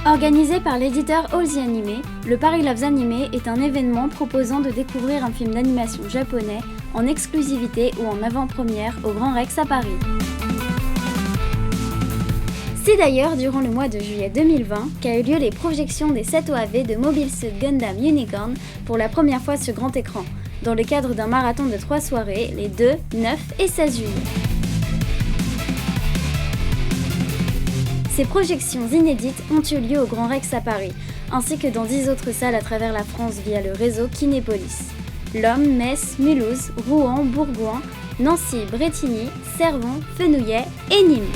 Organisé par l'éditeur All the Anime, le Paris Loves Anime est un événement proposant de découvrir un film d'animation japonais en exclusivité ou en avant-première au Grand Rex à Paris. C'est d'ailleurs durant le mois de juillet 2020 qu'a eu lieu les projections des 7 OAV de Mobile Suit Gundam Unicorn pour la première fois sur grand écran, dans le cadre d'un marathon de 3 soirées les 2, 9 et 16 juillet. Ces projections inédites ont eu lieu au Grand Rex à Paris, ainsi que dans 10 autres salles à travers la France via le réseau Kinépolis. Lomme, Metz, Mulhouse, Rouen, Bourgoin, Nancy, Brétigny, Cervon, Fenouillet et Nîmes.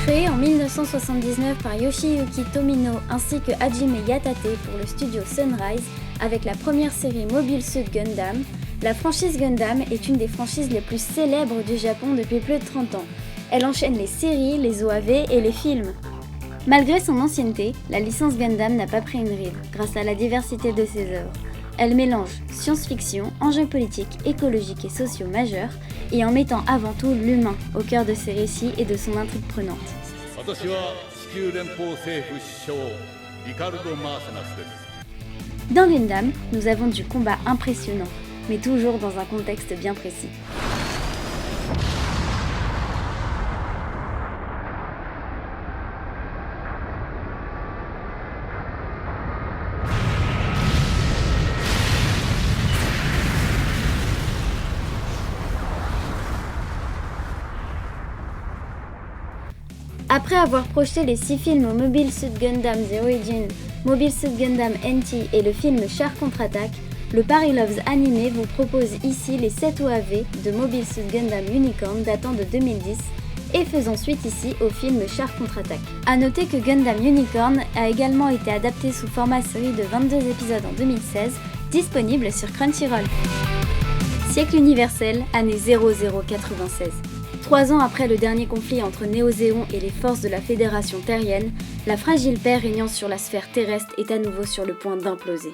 Créé en 1979 par Yoshiyuki Tomino ainsi que Hajime Yatate pour le studio Sunrise, avec la première série Mobile Suit Gundam, la franchise Gundam est une des franchises les plus célèbres du Japon depuis plus de 30 ans. Elle enchaîne les séries, les OAV et les films. Malgré son ancienneté, la licence Gundam n'a pas pris une ride grâce à la diversité de ses œuvres. Elle mélange science-fiction, enjeux politiques, écologiques et sociaux majeurs, et en mettant avant tout l'humain au cœur de ses récits et de son intrigue prenante. Dans Gundam, nous avons du combat impressionnant, mais toujours dans un contexte bien précis. Après avoir projeté les 6 films Mobile Suit Gundam The Origin, Mobile Suit Gundam NT et le film Char contre-attaque, le Paris Loves Anime vous propose ici les 7 OAV de Mobile Suit Gundam Unicorn datant de 2010 et faisant suite ici au film Char contre-attaque. A noter que Gundam Unicorn a également été adapté sous format série de 22 épisodes en 2016, disponible sur Crunchyroll. Siècle universel, année 0096. 3 ans après le dernier conflit entre Néo-Zéon et les forces de la Fédération terrienne, la fragile paix régnant sur la sphère terrestre est à nouveau sur le point d'imploser.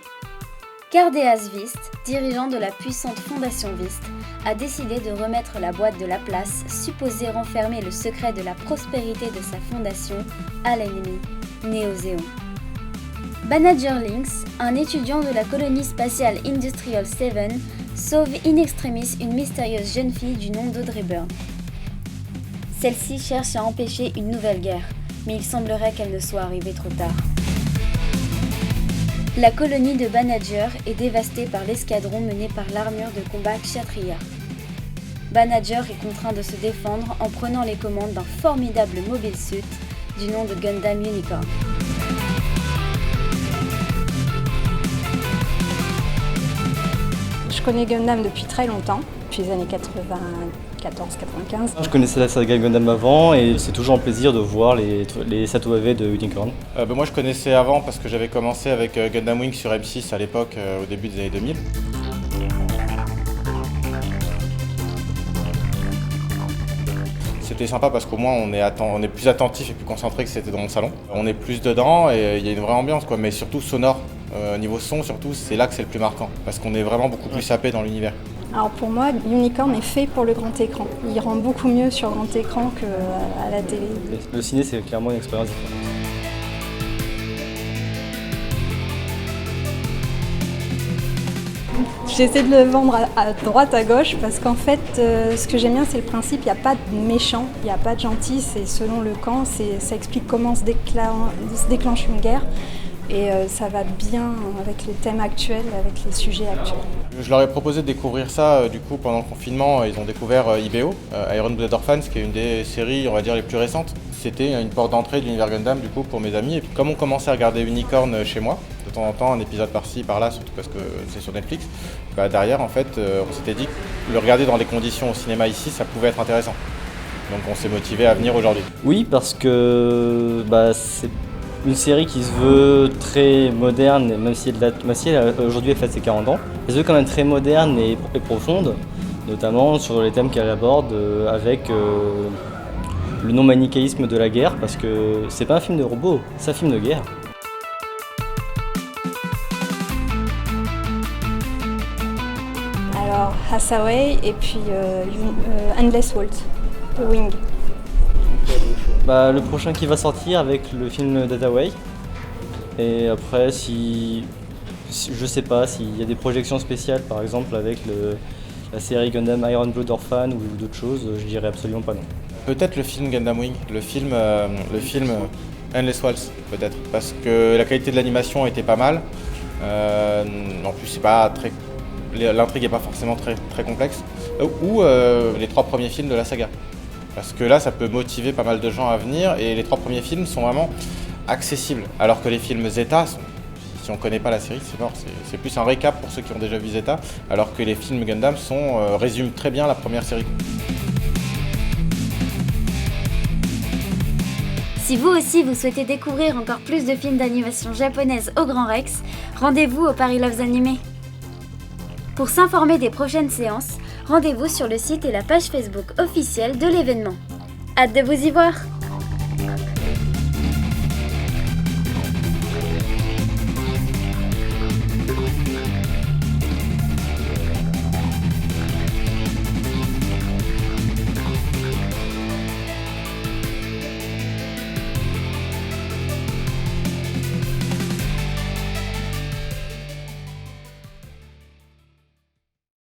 Cardeas Vist, dirigeant de la puissante fondation Vist, a décidé de remettre la boîte de la place, supposée renfermer le secret de la prospérité de sa fondation, à l'ennemi, Néo-Zéon. Banagher Lynx, un étudiant de la colonie spatiale Industrial 7, sauve in extremis une mystérieuse jeune fille du nom d'Audrey Byrne. Celle-ci cherche à empêcher une nouvelle guerre, mais il semblerait qu'elle ne soit arrivée trop tard. La colonie de Banagher est dévastée par l'escadron mené par l'armure de combat Kshatriya. Banagher est contraint de se défendre en prenant les commandes d'un formidable mobile suit du nom de Gundam Unicorn. Je connais Gundam depuis très longtemps, depuis les années 94-95. Je connaissais la saga Gundam avant et c'est toujours un plaisir de voir les 7 OAV de Unicorn. Moi je connaissais avant parce que j'avais commencé avec Gundam Wing sur M6 à l'époque, au début des années 2000. C'était sympa parce qu'au moins on est plus attentif et plus concentré que c'était dans mon salon. On est plus dedans et il y a une vraie ambiance quoi, mais surtout sonore. Niveau son surtout, c'est là que c'est le plus marquant parce qu'on est vraiment beaucoup plus sapé dans l'univers. Alors pour moi, Unicorn est fait pour le grand écran. Il rend beaucoup mieux sur grand écran qu'à la télé. Le ciné, c'est clairement une expérience différente. J'essaie de le vendre à droite, à gauche, parce qu'en fait, ce que j'aime bien, c'est le principe, il n'y a pas de méchant, il n'y a pas de gentil, c'est selon le camp, ça explique comment se déclenche une guerre. Et ça va bien avec les thèmes actuels, avec les sujets actuels. Je leur ai proposé de découvrir ça du coup pendant le confinement. Ils ont découvert IBO, Iron Blooded Orphans, qui est une des séries on va dire les plus récentes. C'était une porte d'entrée de l'univers Gundam du coup pour mes amis. Et puis comme on commençait à regarder Unicorn chez moi, de temps en temps un épisode par-ci par-là, surtout parce que c'est sur Netflix, derrière en fait on s'était dit que le regarder dans des conditions au cinéma ici ça pouvait être intéressant. Donc on s'est motivé à venir aujourd'hui. Oui, parce que c'est une série qui se veut très moderne, même si aujourd'hui elle fête ses 40 ans. Elle se veut quand même très moderne et profonde, notamment sur les thèmes qu'elle aborde avec le non-manichéisme de la guerre, parce que c'est pas un film de robot, c'est un film de guerre. Alors Hathaway et puis Endless Waltz, Wing. Bah, le prochain qui va sortir avec le film Dataway. Et après, je sais pas s'il y a des projections spéciales, par exemple avec la série Gundam Iron Blood Orphan ou d'autres choses, je dirais absolument pas non. Peut-être le film Gundam Wing, le film Endless Waltz, peut-être, parce que la qualité de l'animation était pas mal. En plus, c'est pas très, l'intrigue n'est pas forcément très complexe. Ou les 3 premiers films de la saga. Parce que là, ça peut motiver pas mal de gens à venir, et les 3 premiers films sont vraiment accessibles. Alors que les films Zeta, si on ne connaît pas la série, c'est mort. C'est plus un récap pour ceux qui ont déjà vu Zeta, alors que les films Gundam résument très bien la première série. Si vous aussi vous souhaitez découvrir encore plus de films d'animation japonaise au Grand Rex, rendez-vous au Paris Loves Animé. Pour s'informer des prochaines séances, rendez-vous sur le site et la page Facebook officielle de l'événement. Hâte de vous y voir!